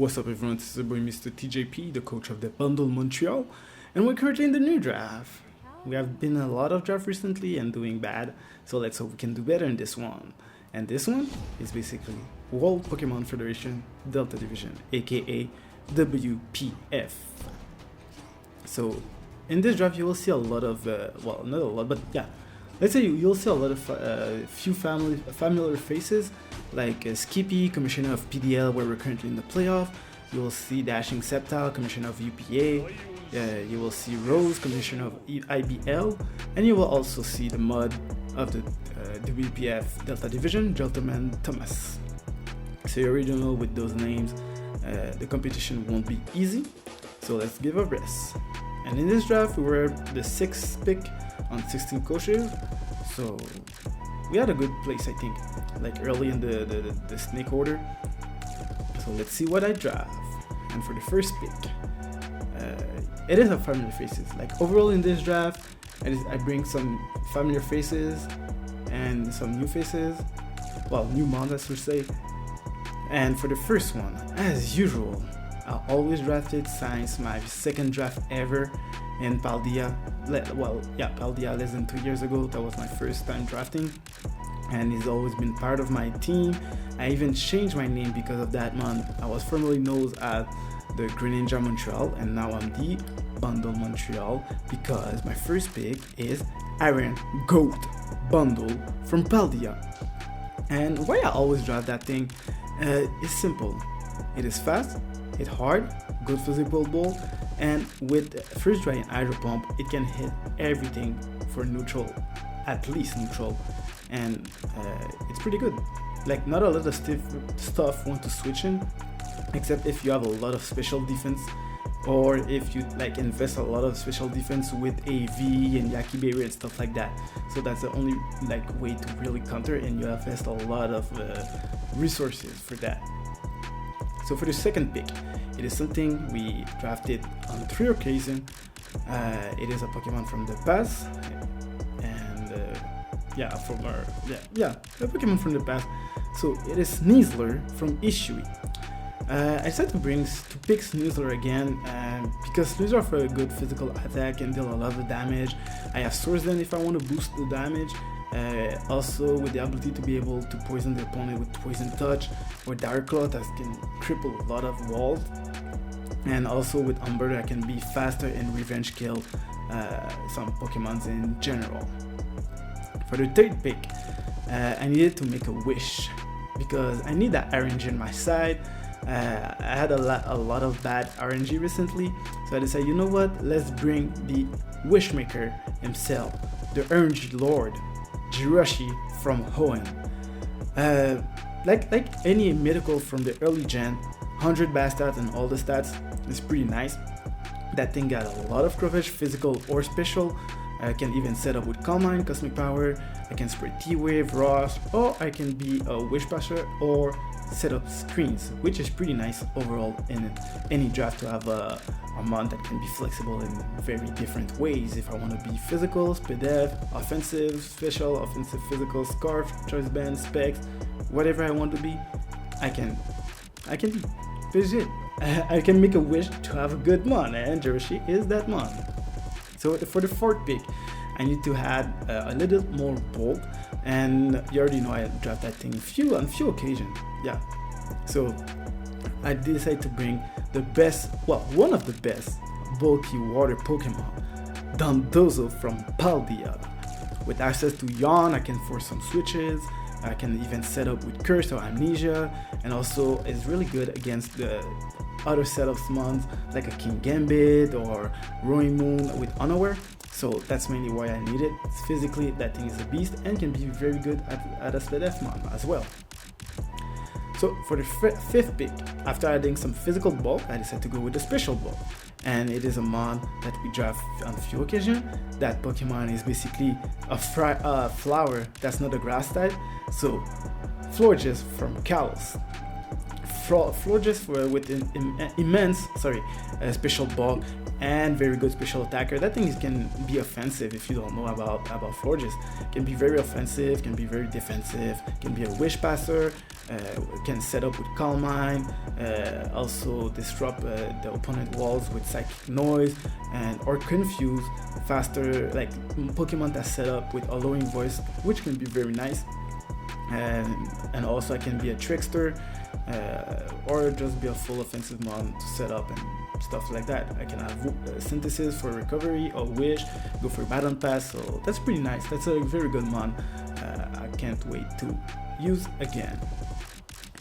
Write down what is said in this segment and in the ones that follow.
What's up, everyone? This is your boy Mr. TJP, the coach of the Bundle Montreal, and we're currently in the new draft. We have been a lot of draft recently and doing bad, so let's hope we can do better in this one. And this one is basically World Pokemon Federation Delta Division, aka WPF. So in this draft, you will see a lot of, well, not a lot, but yeah, let's say you'll see a lot of few familiar faces, like Skippy, Commissioner of PDL, where we're currently in the playoff. You will see Dashing Sceptile, Commissioner of UPA. You will see Rose, Commissioner of IBL, and you will also see the mod of the WPF Delta Division, Gentleman Thomas. So you already know with those names, the competition won't be easy. So let's give a rest. And in this draft, we were the 6th pick on 16 coaches. So we had a good place, I think, like early in the snake order. So let's see what I draft. And for the first pick, it is a familiar faces. Like overall in this draft, I bring some familiar faces and some new faces. Well, new mods, I should say. And for the first one, as usual, I always drafted since my second draft ever in Paldea. Paldea less than 2 years ago. That was my first time drafting, and he's always been part of my team. I even changed my name because of that man. I was formerly known as the Greninja Montreal, and now I'm the Bundle Montreal because my first pick is Iron Goat Bundle from Paldea. And why I always draft that thing is simple. It is fast, it's hard, good physical ball, and with First Dry and Hydro Pump, it can hit everything for neutral, at least neutral, and it's pretty good. Like, not a lot of stuff want to switch in, except if you have a lot of special defense, or if you like invest a lot of special defense with AV and Yakiberry and stuff like that. So that's the only like way to really counter, and you invest a lot of resources for that. So for the second pick, it is something we drafted on 3 occasions. It is a Pokemon from the past, and a Pokemon from the past. So it is Sneasler from Ishui. I decided to pick Sneasler again because Sneasler have a good physical attack and deal a lot of damage. I have Swords Dance if I want to boost the damage. Also with the ability to be able to poison the opponent with Poison Touch, or Dark Claw that can cripple a lot of walls, and also with Umber that can be faster and revenge kill some Pokemons in general. For the third pick, I needed to make a wish because I need that RNG on my side. I had a lot of bad RNG recently, so I decided, you know what, let's bring the Wishmaker himself, the RNG Lord, Jirachi from Hoenn. Like any medical from the early gen, 100 base stats and all the stats is pretty nice. That thing got a lot of coverage, physical or special. I can even set up with Calm Mind, Cosmic Power. I can spread T-Wave, Ross, or I can be a Wish Passer or set up screens, which is pretty nice overall in any draft to have a mod that can be flexible in very different ways. If I want to be physical, SPDF, offensive, special, offensive, physical, Scarf, Choice Band, Specs, whatever I want to be, I can be. That's it. I can make a wish to have a good mod, and Jirachi is that mod. So for the fourth pick, I need to add a little more bulk, and you already know I draft that thing on few occasions. Yeah, so I decided to bring the best, one of the best bulky water Pokemon, Dondozo from Paldea. With access to Yawn, I can force some switches. I can even set up with Curse or Amnesia, and also it's really good against the other set of summons like a King Gambit or Roaring Moon with Unaware. So that's mainly why I need it. Physically, that thing is a beast and can be very good at a SPDF mod as well. So for the fifth pick, after adding some physical bulk, I decided to go with the special bulk. And it is a mod that we draft on a few occasions. That Pokemon is basically a flower that's not a grass type. So Florges from Kalos. Florges with an immense special bulk and very good special attacker. That thing can be offensive if you don't know about Forges. Can be very offensive, can be very defensive, can be a wish passer, can set up with Calm Mind, also disrupt the opponent walls with psychic noise, and or confuse faster, like Pokemon that set up with Allowing Voice, which can be very nice. And also I can be a trickster, or just be a full offensive mon to set up and stuff like that. I can have synthesis for recovery or wish, go for baton pass, so that's pretty nice. That's a very good mon. I can't wait to use again.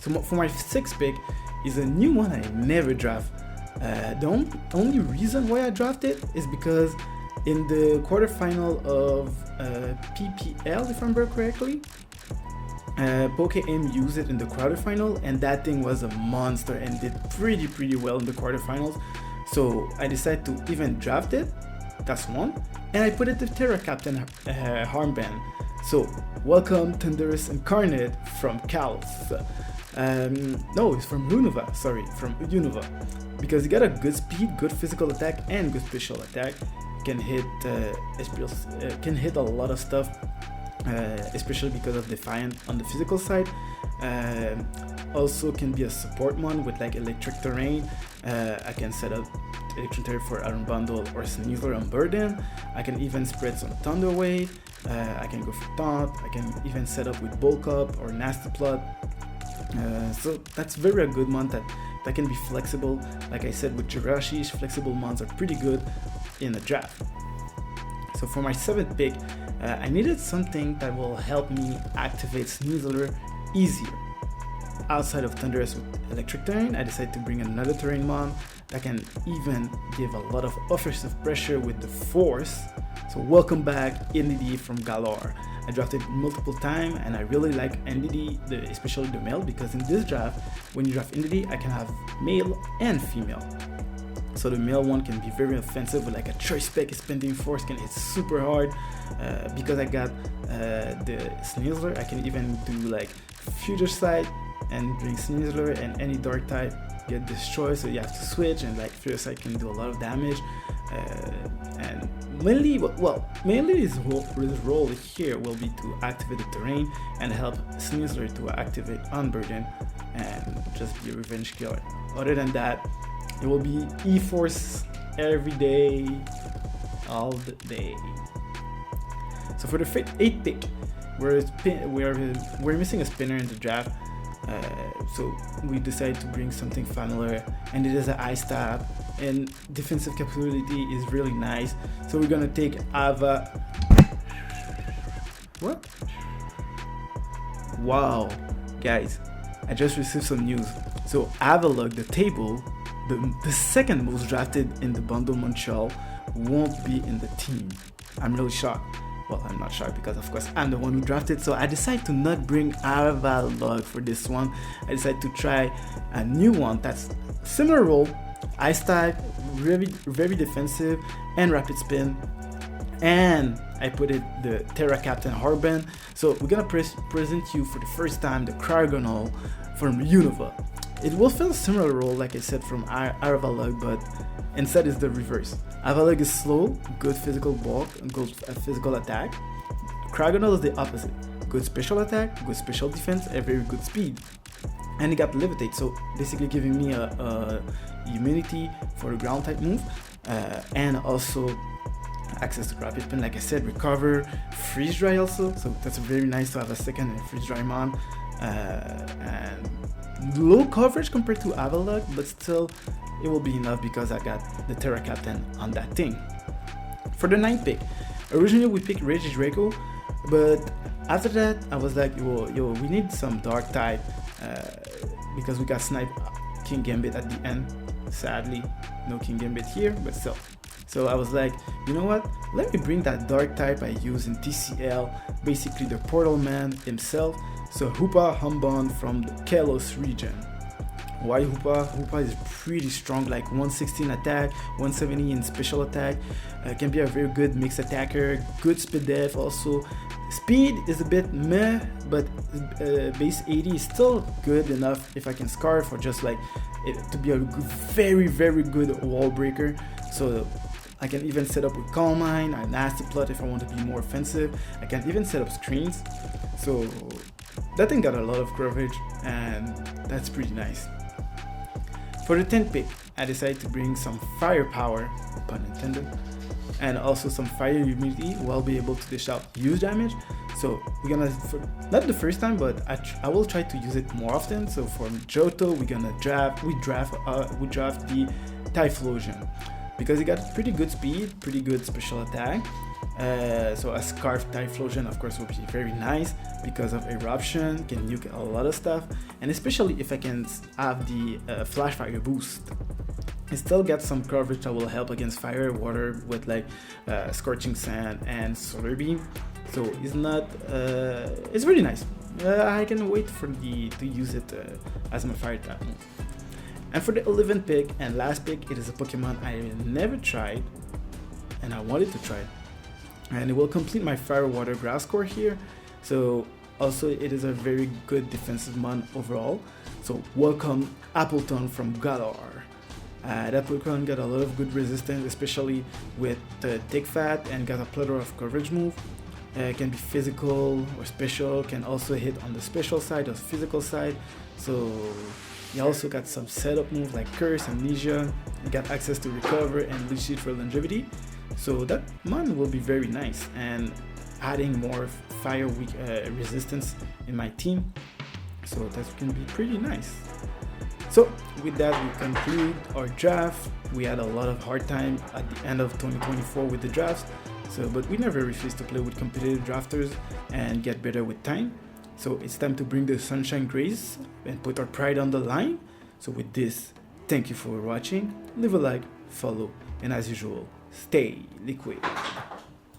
So for my 6th pick is a new one I never draft. The only reason why I drafted is because in the quarterfinal of PPL, if I remember correctly, Poke-Aim used it in the quarterfinal, and that thing was a monster and did pretty well in the quarterfinals. So I decided to even draft it. That's one, and I put it to Terra Captain Armband. So welcome Thunderous Incarnate from Kalos. No, it's from Unova. Sorry, from Unova, because he got a good speed, good physical attack, and good special attack. Can hit a lot of stuff. Especially because of Defiant on the physical side. Also can be a support mon with like electric terrain. I can set up electric terrain for Iron Bundle or Sneasler on Burden. I can even spread some Thunder Wave. I can go for Taunt. I can even set up with Bulk Up or Nasty Plot. So that's very a good mon that can be flexible. Like I said with Jirachi, flexible mons are pretty good in a draft. So for my 7th pick, I needed something that will help me activate Sneasler easier. Outside of Thunderous with Electric Terrain, I decided to bring another terrain mon that can even give a lot of offensive pressure with the Force. So welcome back NDD from Galar. I drafted multiple times and I really like NDD, especially the male, because in this draft, when you draft NDD, I can have male and female. So the male one can be very offensive with like a choice spec expanding force, can hit super hard. Because I got the Sneasler, I can even do like Future Sight and bring Sneasler, and any dark type get destroyed, so you have to switch, and like Future Sight can do a lot of damage. And mainly his role here will be to activate the terrain and help Sneasler to activate Unburden and just be a revenge killer. Other than that, it will be E-Force every day, all the day. So for the 8th pick, we're missing a spinner in the draft. So we decided to bring something familiar, and it is an Ice Stab, and defensive capability is really nice. So we're gonna take Ava. What? Wow, guys, I just received some news. So Avalok, the table, the second most drafted in the bundle Montreal, won't be in the team. I'm really shocked. Well, I'm not shocked because of course I'm the one who drafted, so I decided to not bring Avalok for this one. I decided to try a new one that's similar role, Ice type, very defensive and rapid spin, and I put it the Terra Captain Armband. So we're gonna present you for the first time the Cryogonal from Unova. It will fill a similar role like I said from Avalok, but instead it's the reverse. Avalok is slow, good physical bulk, and good physical attack. Cryogonal is the opposite. Good special attack, good special defense, and very good speed. And it got Levitate, so basically giving me a immunity for the ground type move, and also access to rapid spin, like I said, recover, freeze dry also, so that's very nice to have a second freeze dry mon. And low coverage compared to Avalok, but still it will be enough because I got the Terra Captain on that thing. For the 9th pick, originally we picked Reggie Draco, but after that I was like, yo, we need some dark type, because we got Snipe King Gambit at the end. Sadly, no King Gambit here, but still. So I was like, you know what, let me bring that dark type I use in TCL, basically the Portal Man himself. So Hoopa Humbon from the Kalos region. Why Hoopa? Hoopa is pretty strong, like 116 attack, 170 in special attack. Can be a very good mixed attacker, good speed def also. Speed is a bit meh, but base 80 is still good enough if I can scarf or just like to be a very, very good wall breaker. So I can even set up with Calm Mind, a nasty plot if I want to be more offensive. I can even set up screens. So that thing got a lot of coverage, and that's pretty nice. For the 10th pick, I decided to bring some firepower, pun intended, and also some fire immunity while be able to dish out huge damage. So we're gonna, not the first time, but I will try to use it more often. So for Johto, we're gonna draft the Typhlosion, because it got pretty good speed, pretty good special attack. So a Scarf Typhlosion, of course, will be very nice because of Eruption, can nuke a lot of stuff, and especially if I can have the Flash Fire boost. It still gets some coverage that will help against fire, water with like Scorching Sand and Solar Beam. So it's not, it's really nice. I can wait to use it as my fire type move. And for the 11th pick and last pick, it is a Pokemon I never tried, and I wanted to try it. And it will complete my Fire Water Grass core here. So also it is a very good defensive mon overall. So welcome Appleton from Galar. That Pokemon got a lot of good resistance, especially with the Take Fat, and got a plethora of coverage move. Can be physical or special, can also hit on the special side or physical side. So you also got some setup moves like Curse, Amnesia. You got access to Recover and Leech Seed for longevity. So that mon will be very nice, and adding more fire resistance in my team. So that's gonna be pretty nice. So with that, we conclude our draft. We had a lot of hard time at the end of 2024 with the drafts. So, but we never refuse to play with competitive drafters and get better with time. So it's time to bring the Sunshine Grace and put our pride on the line. So with this, thank you for watching. Leave a like, follow, and as usual, stay liquid.